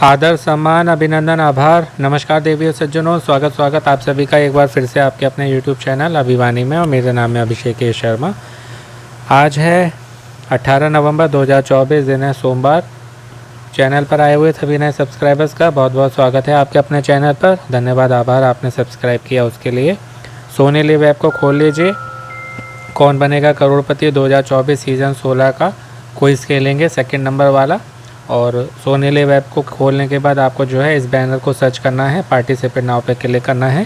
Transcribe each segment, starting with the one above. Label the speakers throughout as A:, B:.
A: आदर सम्मान अभिनंदन आभार। नमस्कार देवी और सज्जनों, स्वागत आप सभी का एक बार फिर से आपके अपने YouTube चैनल अभिवानी में। और मेरा नाम है अभिषेक शर्मा। आज है 18 नवंबर 2024, दिन है सोमवार। चैनल पर आए हुए सभी नए सब्सक्राइबर्स का बहुत बहुत स्वागत है आपके अपने चैनल पर। धन्यवाद, आभार आपने सब्सक्राइब किया उसके लिए। सोनी लिव ऐप को खोल लीजिए। कौन बनेगा करोड़पति 2024 सीज़न 16 का क्विज खेलेंगे, सेकंड नंबर वाला। और सोनी लिव ऐप को खोलने के बाद आपको जो है इस बैनर को सर्च करना है, पार्टिसिपेट नाउ पे क्लिक करना है।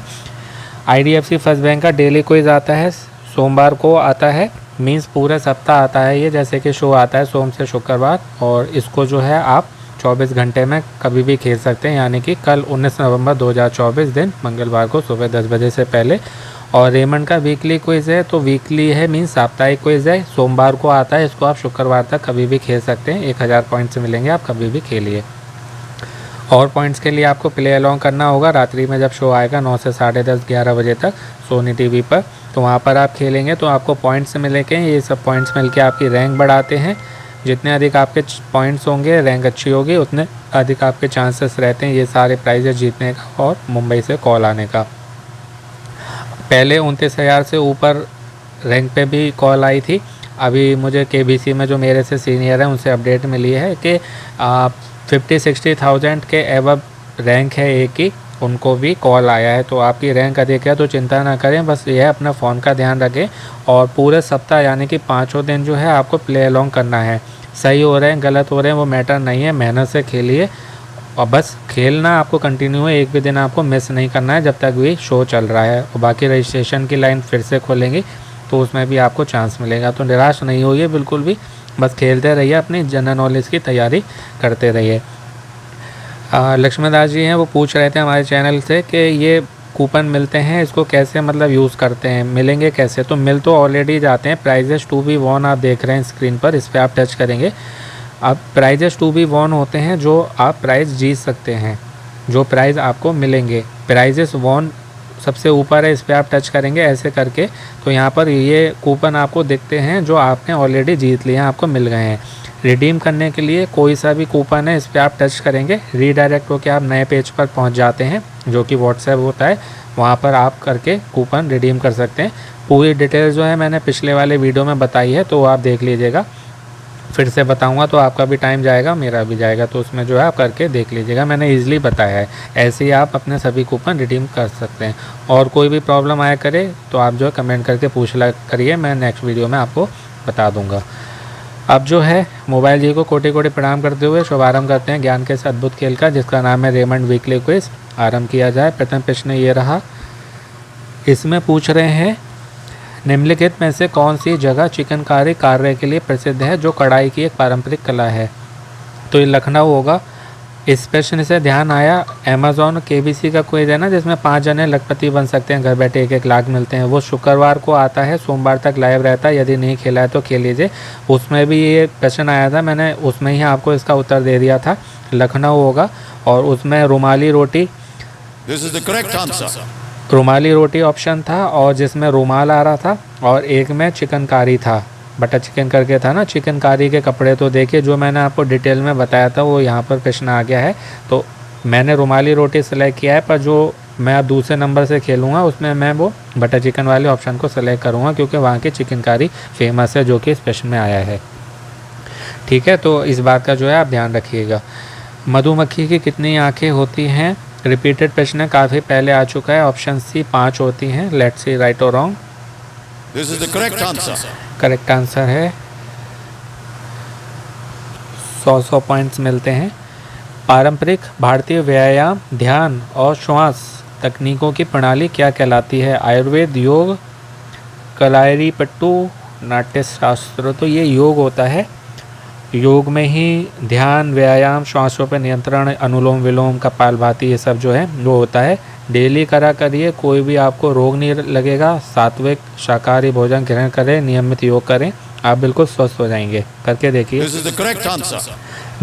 A: IDFC फर्स्ट बैंक का डेली क्विज आता है, सोमवार को आता है, मींस पूरे सप्ताह आता है ये। जैसे कि शो आता है सोम से शुक्रवार, और इसको जो है आप 24 घंटे में कभी भी खेल सकते हैं, यानी कि कल 19 नवंबर 2024 दिन मंगलवार को सुबह 10 बजे से पहले। और रेमंड का वीकली क्विज है, तो वीकली है मीन्स साप्ताहिक क्विज है, सोमवार को आता है। इसको आप शुक्रवार तक कभी भी खेल सकते हैं, 1000 पॉइंट्स मिलेंगे, आप कभी भी खेलिए। और पॉइंट्स के लिए आपको प्ले अलॉन्ग करना होगा रात्रि में, जब शो आएगा 9 से 10:30 11 बजे तक सोनी टीवी पर। तो वहाँ पर आप खेलेंगे तो आपको पॉइंट्स मिलेंगे। ये सब पॉइंट्स मिलके आपकी रैंक बढ़ाते हैं। जितने अधिक आपके पॉइंट्स होंगे, रैंक अच्छी होगी, उतने अधिक आपके चांसेस रहते हैं ये सारे प्राइजेस जीतने का और मुंबई से कॉल आने का। पहले 29,000 से ऊपर रैंक पे भी कॉल आई थी। अभी मुझे KBC में जो मेरे से सीनियर हैं उनसे अपडेट मिली है कि 50-60,000 के एवब रैंक है एक ही, उनको भी कॉल आया है। तो आपकी रैंक अधिक है तो चिंता ना करें, बस ये है अपना फ़ोन का ध्यान रखें। और पूरे सप्ताह यानी कि 5 दिन जो है आपको प्ले अलॉन्ग करना है। सही हो रहे हैं गलत हो रहे हैं वो मैटर नहीं है, मेहनत से खेलिए और बस खेलना आपको कंटिन्यू है। एक भी दिन आपको मिस नहीं करना है जब तक भी शो चल रहा है। और बाकी रजिस्ट्रेशन की लाइन फिर से खोलेंगी तो उसमें भी आपको चांस मिलेगा, तो निराश नहीं होइए बिल्कुल भी। बस खेलते रहिए, अपनी जनरल नॉलेज की तैयारी करते रहिए। लक्ष्मण दास जी हैं, वो पूछ रहे थे हमारे चैनल से कि ये कूपन मिलते हैं, इसको कैसे मतलब यूज़ करते हैं, मिलेंगे कैसे। तो मिल तो ऑलरेडी जाते हैं। प्राइजेस टू बी वॉन आप देख रहे हैं स्क्रीन पर, इस पर आप टच करेंगे। अब प्राइजेस टू बी वॉन होते हैं जो आप प्राइज़ जीत सकते हैं, जो प्राइज़ आपको मिलेंगे। प्राइजेस वॉन सबसे ऊपर है, इस पर आप टच करेंगे ऐसे करके, तो यहाँ पर ये कूपन आपको दिखते हैं जो आपने ऑलरेडी जीत लिए हैं, आपको मिल गए हैं। रिडीम करने के लिए कोई सा भी कूपन है, इस पर आप टच करेंगे, रीडायरेक्ट होकर आप नए पेज पर पहुँच जाते हैं जो कि व्हाट्सएप होता है। वहाँ पर आप करके कूपन रिडीम कर सकते हैं। पूरी डिटेल जो है मैंने पिछले वाले वीडियो में बताई है, तो आप देख लीजिएगा। फिर से बताऊंगा तो आपका भी टाइम जाएगा, मेरा भी जाएगा, तो उसमें जो है आप करके देख लीजिएगा। मैंने ईजिली बताया है, ऐसे ही आप अपने सभी कूपन रिडीम कर सकते हैं। और कोई भी प्रॉब्लम आया करे तो आप जो है कमेंट करके पूछ ला करिए, मैं नेक्स्ट वीडियो में आपको बता दूंगा। अब जो है मोबाइल जी को कोटि कोटि प्रणाम करते हुए शुभारंभ करते हैं ज्ञान के इस अद्भुत खेल का, जिसका नाम है रेमंड वीकली क्विज। आरंभ किया जाए। प्रथम प्रश्न ये रहा, इसमें पूछ रहे हैं निम्नलिखित में से कौन सी जगह चिकनकारी कार्य के लिए प्रसिद्ध है जो कढ़ाई की एक पारंपरिक कला है। तो ये लखनऊ होगा। इस प्रश्न से ध्यान आया, अमेज़ॉन KBC का क्विज है ना, जिसमें 5 जने लखपति बन सकते हैं, घर बैठे 1-1 लाख मिलते हैं, वो शुक्रवार को आता है, सोमवार तक लाइव रहता है। यदि नहीं खेला है तो खेल लीजिए। उसमें भी ये प्रश्न आया था, मैंने उसमें ही आपको इसका उत्तर दे दिया था। लखनऊ होगा। और उसमें रुमाली रोटी, रुमाली रोटी ऑप्शन था, और जिसमें रुमाल आ रहा था, और एक में चिकनकारी था, बटर चिकन करके था ना। चिकनकारी के कपड़े तो देखिए, जो मैंने आपको डिटेल में बताया था वो यहाँ पर प्रश्न आ गया है। तो मैंने रुमाली रोटी सेलेक्ट किया है, पर जो मैं अब दूसरे नंबर से खेलूँगा उसमें मैं वो बटर चिकन वाले ऑप्शन को सेलेक्ट करूँगा, क्योंकि वहाँ की चिकनकारी फेमस है, जो कि इस प्रश्न में आया है। ठीक है, तो इस बात का जो है आप ध्यान रखिएगा। मधुमक्खी की कितनी आँखें होती हैं। रिपीटेड प्रश्न काफ़ी पहले आ चुका है। ऑप्शन सी 5 होती हैं। लेट्स सी राइट और wrong.
B: This is the correct answer.
A: Correct answer है। 100 पॉइंट्स मिलते हैं। पारंपरिक भारतीय व्यायाम, ध्यान और श्वास तकनीकों की प्रणाली क्या कहलाती है। आयुर्वेद, योग, कलारीपट्टू, नाट्य शास्त्र। तो ये योग होता है। योग में ही ध्यान, व्यायाम, श्वासों पर नियंत्रण, अनुलोम विलोम, कपालभाति, ये सब जो है वो होता है। डेली करा करिए, कोई भी आपको रोग नहीं लगेगा। सात्विक शाकाहारी भोजन ग्रहण करें, नियमित योग करें, आप बिल्कुल स्वस्थ हो जाएंगे। करके देखिए।
B: This is the correct answer.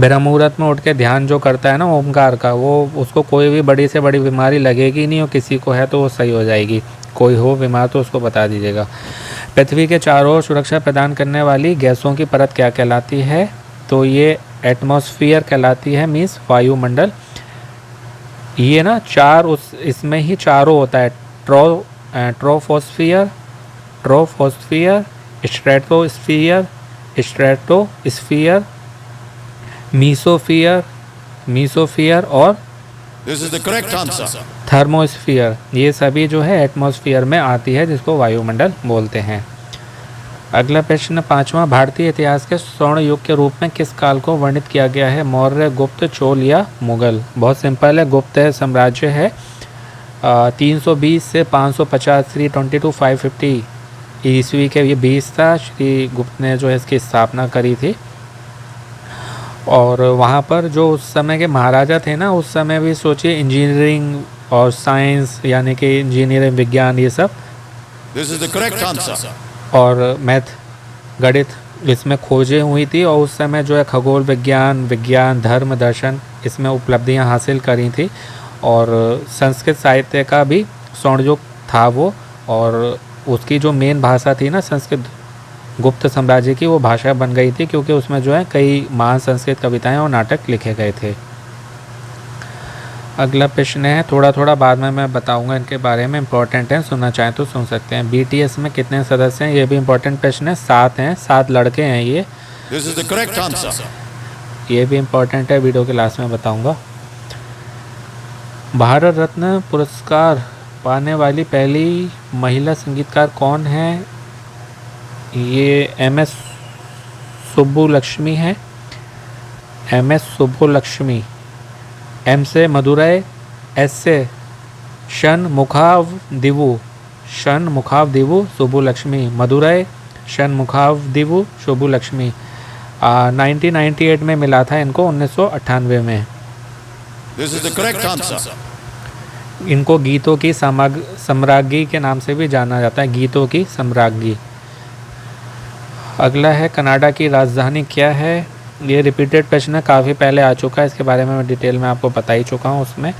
A: ब्रह्म मुहूर्त में उठ के ध्यान जो करता है ना ओमकार का, वो उसको कोई भी बड़ी से बड़ी बीमारी लगेगी नहीं, और किसी को है तो वो सही हो जाएगी। कोई हो बीमार तो उसको बता दीजिएगा। पृथ्वी के चारों ओर सुरक्षा प्रदान करने वाली गैसों की परत क्या कहलाती है। तो ये एटमॉस्फेयर कहलाती है, मीन्स वायुमंडल। ये ना चार उस इसमें ही चारों होता है, ट्रोफोस्फियर, स्ट्रेटोस्फियर, मीसोफियर और
B: This is the correct answer.
A: Thermosphere. ये सभी जो है एटमॉस्फेयर में आती है, जिसको वायुमंडल बोलते हैं। अगला प्रश्न 5वां, भारतीय इतिहास के स्वर्ण युग के रूप में किस काल को वर्णित किया गया है? मौर्य, गुप्त, चोल या मुगल? बहुत सिंपल है, गुप्त साम्राज्य है। 320 से 550, 320 to 550 ईस्वी के ये 20 था। श्री गुप्त ने जो है इसकी स्थापना करी थी। और वहाँ पर जो उस समय के महाराजा थे ना, उस समय भी सोचिए इंजीनियरिंग और साइंस, यानी कि इंजीनियरिंग, विज्ञान, ये सब
B: This is the correct answer.
A: और मैथ, गणित इसमें खोजें हुई थी। और उस समय जो है खगोल विज्ञान, धर्म, दर्शन, इसमें उपलब्धियां हासिल करी थी। और संस्कृत साहित्य का भी स्वर्ण युग था वो। और उसकी जो मेन भाषा थी ना संस्कृत, गुप्त साम्राज्य की वो भाषा बन गई थी, क्योंकि उसमें जो है कई महान संस्कृत कविताएं और नाटक लिखे गए थे। अगला प्रश्न है, थोड़ा बाद में मैं बताऊंगा इनके बारे में, इंपॉर्टेंट है, सुनना चाहें तो सुन सकते हैं। BTS में कितने सदस्य हैं? ये भी इंपॉर्टेंट प्रश्न है। 7 हैं, 7 लड़के हैं ये।
B: This is the correct answer.
A: ये भी इंपॉर्टेंट है, वीडियो के लास्ट में बताऊंगा। भारत रत्न पुरस्कार पाने वाली पहली महिला संगीतकार कौन है? ये MS सुब्बुलक्ष्मी है। MS सुब्बुलक्ष्मी। M से मदुरै, S से शनमुखावदिवु, सुब्बुलक्ष्मी, मदुरै शनमुखावदिवु सुब्बुलक्ष्मी। 1998 में मिला था इनको, 1998 में।
B: This is the correct answer.
A: इनको गीतों की सम्राज्ञी के नाम से भी जाना जाता है, गीतों की सम्राज्ञी। अगला है, कनाडा की राजधानी क्या है? ये रिपीटेड प्रश्न है, काफ़ी पहले आ चुका है, इसके बारे में मैं डिटेल में आपको बता ही चुका हूँ उसमें।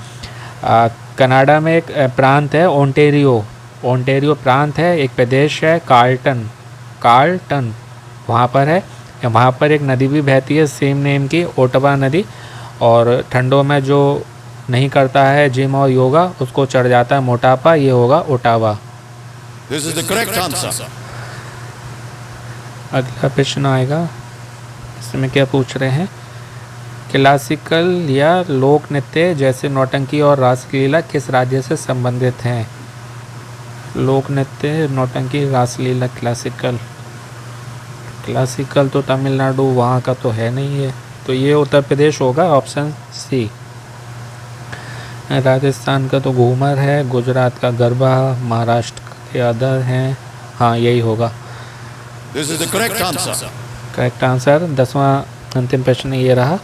A: कनाडा में एक प्रांत है ओंटेरियो प्रांत है, एक प्रदेश है कार्लटन वहाँ पर है। वहाँ पर एक नदी भी बहती है सेम नेम की, ओटावा नदी। और ठंडों में जो नहीं करता है जिम और योगा, उसको चढ़ जाता है मोटापा, ये होगा Ottawa.
B: This is the correct answer.
A: अगला प्रश्न आएगा, इसमें क्या पूछ रहे हैं? क्लासिकल या लोक नृत्य जैसे नौटंकी और रासलीला किस राज्य से संबंधित हैं? लोक नृत्य, नौटंकी, रासलीला, क्लासिकल तो तमिलनाडु वहाँ का तो है नहीं है, तो ये उत्तर प्रदेश होगा, ऑप्शन सी। राजस्थान का तो घूमर है, गुजरात का गरबा, महाराष्ट्र के अदर हैं, हाँ यही होगा।
B: This is the correct answer.
A: Correct answer. 10वां अंतिम प्रश्न ये रहा,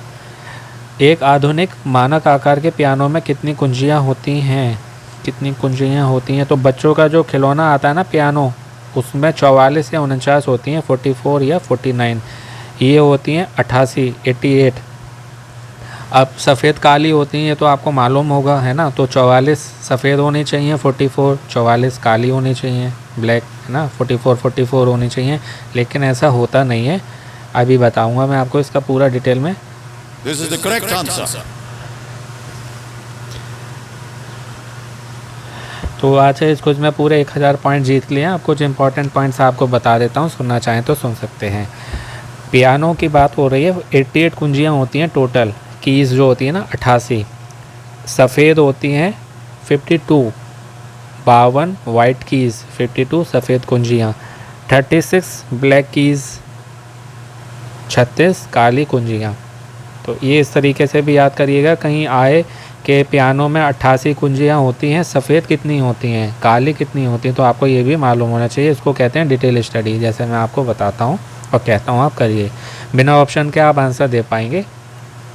A: एक आधुनिक मानक आकार के पियानो में कितनी कुंजियाँ होती हैं? तो बच्चों का जो खिलौना आता है ना पियानो, उसमें 44 या 49 होती हैं, 44 या 49। ये होती हैं 88। अब सफ़ेद काली होती हैं, ये तो आपको मालूम होगा है ना, तो 44 सफ़ेद होनी चाहिए, 44 काली होनी चाहिए, ब्लैक है ना, 44 होनी चाहिए। लेकिन ऐसा होता नहीं है, अभी बताऊंगा मैं आपको इसका पूरा डिटेल में।
B: This is the correct answer.
A: तो आज है इस क्विज में पूरे 1000 पॉइंट जीत लिए हैं। आप कुछ इंपॉर्टेंट पॉइंट्स आपको बता देता हूँ, सुनना चाहें तो सुन सकते हैं। पियानो की बात हो रही है, 88 कुंजियाँ होती हैं टोटल, कीज़ जो होती है ना 88, सफ़ेद होती हैं 52, 52 वाइट कीज़, 52 सफ़ेद कुंजियाँ, 36 ब्लैक कीज़, 36 काली कुंजियाँ। तो ये इस तरीके से भी याद करिएगा, कहीं आए कि पियानो में 88 कुंजियाँ होती हैं, सफ़ेद कितनी होती हैं, काली कितनी होती हैं, तो आपको ये भी मालूम होना चाहिए। इसको कहते हैं डिटेल स्टडी, जैसे मैं आपको बताता हूँ और कहता हूँ आप करिए, बिना ऑप्शन के आप आंसर दे पाएंगे।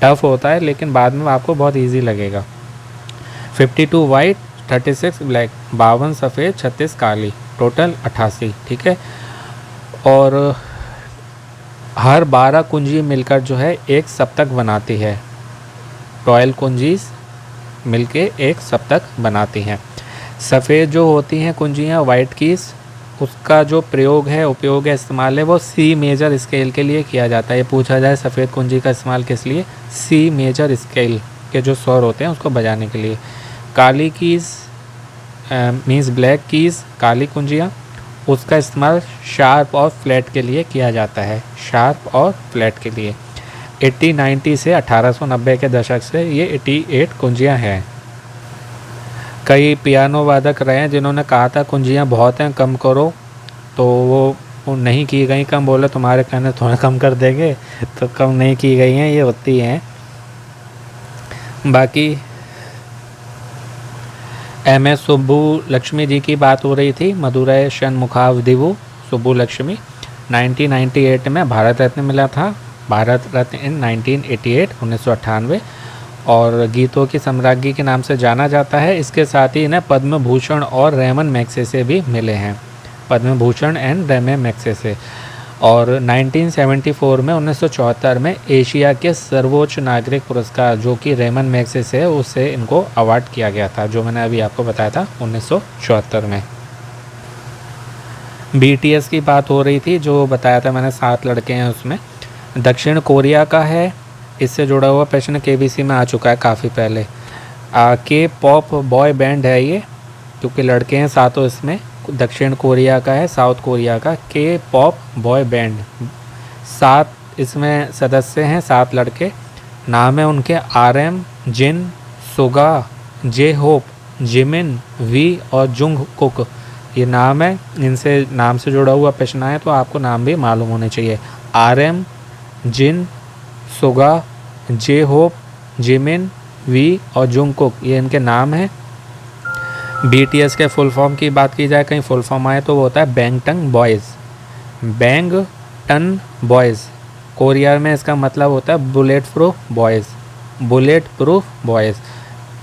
A: टफ़ होता है लेकिन बाद में आपको बहुत ईजी लगेगा। 52 वाइट, 36 ब्लैक, 52 सफ़ेद, 36 काली, टोटल 88, ठीक है। और हर 12 कुंजी मिलकर जो है एक सप्तक बनाती है, 12 कुंजीज मिलके एक सप्तक बनाती हैं। सफ़ेद जो होती हैं कुंजियाँ वाइट कीज़, उसका जो प्रयोग है, उपयोग है, इस्तेमाल है वो सी मेजर स्केल के लिए किया जाता है। ये पूछा जाए सफ़ेद कुंजी का इस्तेमाल किस लिए, सी मेजर स्केल के जो स्वर होते हैं उसको बजाने के लिए। काली कीज़ मीन्स ब्लैक कीज़, काली कुंजियाँ, उसका इस्तेमाल शार्प और फ्लैट के लिए किया जाता है, शार्प और फ्लैट के लिए। 1890 से 1890 के दशक से ये 88 कुंजियाँ हैं। कई पियानो वादक रहे हैं जिन्होंने कहा था कुंजियाँ बहुत हैं, कम करो, तो वो नहीं की गई कम, बोले तुम्हारे कहने थोड़ा कम कर देंगे, तो कम नहीं की गई हैं, ये होती हैं। बाकी MS सुब्बुलक्ष्मी जी की बात हो रही थी, मदुरै षण्मुखावधिवु सुब्बुलक्ष्मी, 1998 में भारत रत्न मिला था, भारत रत्न इन 1988 1998, और गीतों की सम्राज्ञी के नाम से जाना जाता है। इसके साथ ही इन्हें पद्म भूषण और रेमन मैग्सेसे भी मिले हैं, Padma Bhushan and Ramon Magsaysay. और 1974 में 1974 में एशिया के सर्वोच्च नागरिक पुरस्कार जो कि रेमन मैग्सेसे है उससे इनको अवार्ड किया गया था, जो मैंने अभी आपको बताया था 1974 में। BTS की बात हो रही थी, जो बताया था मैंने 7 लड़के हैं उसमें, दक्षिण कोरिया का है। इससे जुड़ा हुआ प्रश्न KBC में आ चुका है काफ़ी पहले। के पॉप बॉय बैंड है ये, क्योंकि लड़के हैं सातों इसमें, दक्षिण कोरिया का है, साउथ कोरिया का के पॉप बॉय बैंड। 7 इसमें सदस्य हैं, 7 लड़के। नाम है उनके RM, Jin, Suga, J Hope, Jimin, V और जुंग कुक, ये नाम है। इनसे नाम से जुड़ा हुआ प्रश्न आए तो आपको नाम भी मालूम होने चाहिए। RM, Jin, Suga, J Hope, Jimin, V और जुंगकुक, ये इनके नाम हैं। BTS के फुल फॉर्म की बात की जाए, कहीं फुल फॉर्म आए तो वो होता है Bangtan boys, Bangtan boys. Korea में इसका मतलब होता है bullet proof boys, bullet proof boys.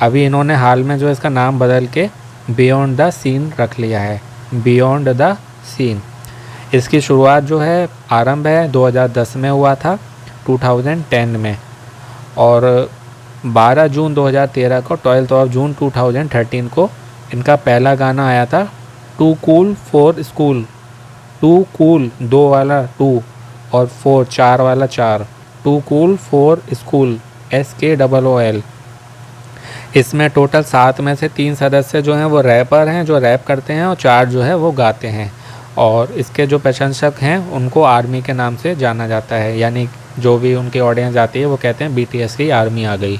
A: अभी इन्होंने हाल में जो इसका नाम बदल के बियॉन्ड द सीन रख लिया है, बियॉन्ड द सीन। इसकी शुरुआत जो है, आरंभ है 2010 में हुआ था, 2010 में, और 12 जून 2013 को, 12 ऑफ जून 2013 को इनका पहला गाना आया था, too cool for school. Too cool 2 वाला 2 और 4 4 वाला 4, too cool for school, SKOOL। इसमें टोटल 7 में से 3 सदस्य जो हैं वो रैपर हैं, जो रैप करते हैं, और 4 जो है वो गाते हैं। और इसके जो प्रशंसक हैं उनको आर्मी के नाम से जाना जाता है, यानी जो भी उनकी ऑडियंस आती है वो कहते हैं BTS की आर्मी आ गई।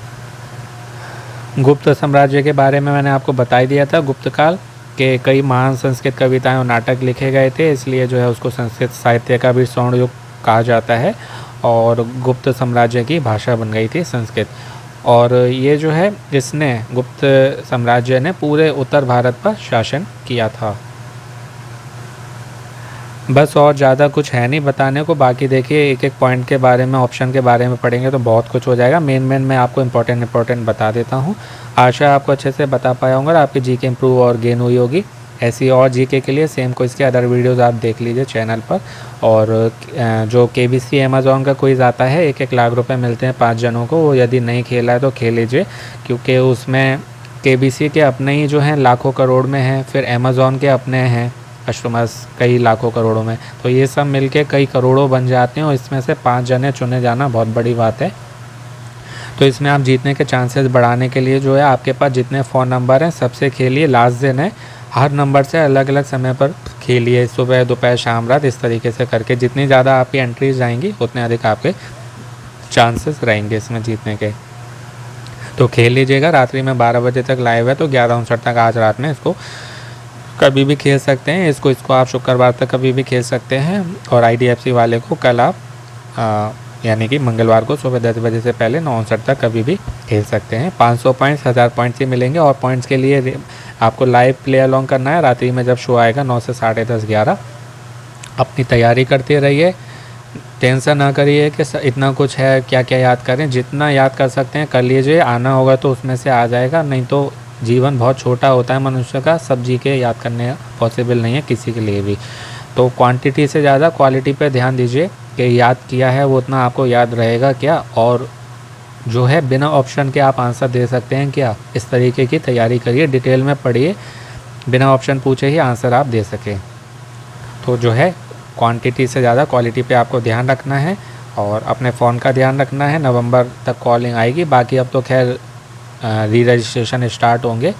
A: गुप्त साम्राज्य के बारे में मैंने आपको बता ही दिया था, गुप्त काल के कई महान संस्कृत कविताएं और नाटक लिखे गए थे, इसलिए जो है उसको संस्कृत साहित्य का भी स्वर्ण युग कहा जाता है, और गुप्त साम्राज्य की भाषा बन गई थी संस्कृत। और ये जो है, इसने गुप्त साम्राज्य ने पूरे उत्तर भारत पर शासन किया था। बस और ज़्यादा कुछ है नहीं बताने को। बाकी देखिए एक एक पॉइंट के बारे में, ऑप्शन के बारे में पढ़ेंगे तो बहुत कुछ हो जाएगा। मेन मैं आपको इंपॉर्टेंट बता देता हूँ। आशा आपको अच्छे से बता पाया हूँ और आपकी जीके इम्प्रूव और गेन हुई होगी। ऐसी और जीके के लिए सेम क्विज़ के अदर वीडियोस आप देख लीजिए चैनल पर। और जो KBC अमेज़ॉन का क्विज़ आता है, 1-1 लाख रुपए मिलते हैं 5 जनों को। वो यदि नहीं खेला है तो खेल लीजिए, क्योंकि उसमें KBC के अपने ही जो हैं लाखों करोड़ में हैं, फिर अमेज़ॉन के अपने हैं कस्टमर्स कई लाखों करोड़ों में, तो ये सब मिलके कई करोड़ों बन जाते हैं, और इसमें से 5 जने चुने जाना बहुत बड़ी बात है। तो इसमें आप जीतने के चांसेस बढ़ाने के लिए जो है, आपके पास जितने फ़ोन नंबर हैं सबसे खेलिए। लास्ट दिन है, हर नंबर से अलग अलग समय पर खेलिए, सुबह दोपहर शाम रात, इस तरीके से करके जितनी ज़्यादा आपकी एंट्रीज आएंगी उतने अधिक आपके चांसेस रहेंगे इसमें जीतने के। तो खेल लीजिएगा। रात्रि में 12 बजे तक लाइव है, तो 11:59 तक आज रात में इसको कभी भी खेल सकते हैं। इसको आप शुक्रवार तक कभी भी खेल सकते हैं। और IDFC वाले को कल आप यानी कि मंगलवार को सुबह 10 बजे से पहले 9:59 तक कभी भी खेल सकते हैं। 500 पॉइंट्स 1000 पॉइंट्स ही मिलेंगे। और पॉइंट्स के लिए आपको लाइव प्ले अलॉन्ग करना है। रात्रि में जब शो आएगा 9 से 10:30 11, अपनी तैयारी करते रहिए। टेंशन ना करिए कि इतना कुछ है, क्या क्या याद करें। जितना याद कर सकते हैं कर लीजिए, आना होगा तो उसमें से आ जाएगा, नहीं तो जीवन बहुत छोटा होता है मनुष्य का, सब जी के याद करने पॉसिबल नहीं है किसी के लिए भी। तो क्वांटिटी से ज़्यादा क्वालिटी पे ध्यान दीजिए कि याद किया है वो उतना आपको याद रहेगा क्या, और जो है बिना ऑप्शन के आप आंसर दे सकते हैं क्या, इस तरीके की तैयारी करिए। डिटेल में पढ़िए, बिना ऑप्शन पूछे ही आंसर आप दे सकें। तो जो है क्वांटिटी से ज़्यादा क्वालिटी पे आपको ध्यान रखना है और अपने फ़ोन का ध्यान रखना है। नवंबर तक कॉलिंग आएगी, बाकी अब तो खैर री रजिस्ट्रेशन स्टार्ट होंगे,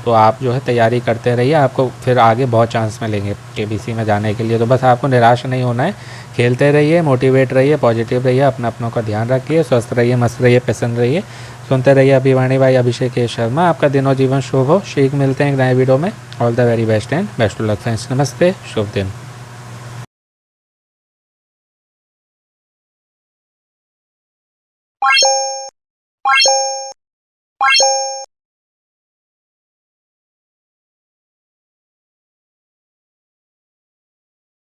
A: तो आप जो है तैयारी करते रहिए, आपको फिर आगे बहुत चांस मिलेंगे केबीसी में जाने के लिए। तो बस आपको निराश नहीं होना है, खेलते रहिए, मोटिवेट रहिए, पॉजिटिव रहिए, अपनों का ध्यान रखिए, स्वस्थ रहिए, मस्त रहिए, पसंद रहिए, सुनते रहिए अभिवाणी भाई अभिषेक शर्मा। आपका दिन और जीवन शुभ हो। शीघ्र मिलते हैं एक नए वीडियो में। All the very best and best of luck friends. नमस्ते, शुभ दिन।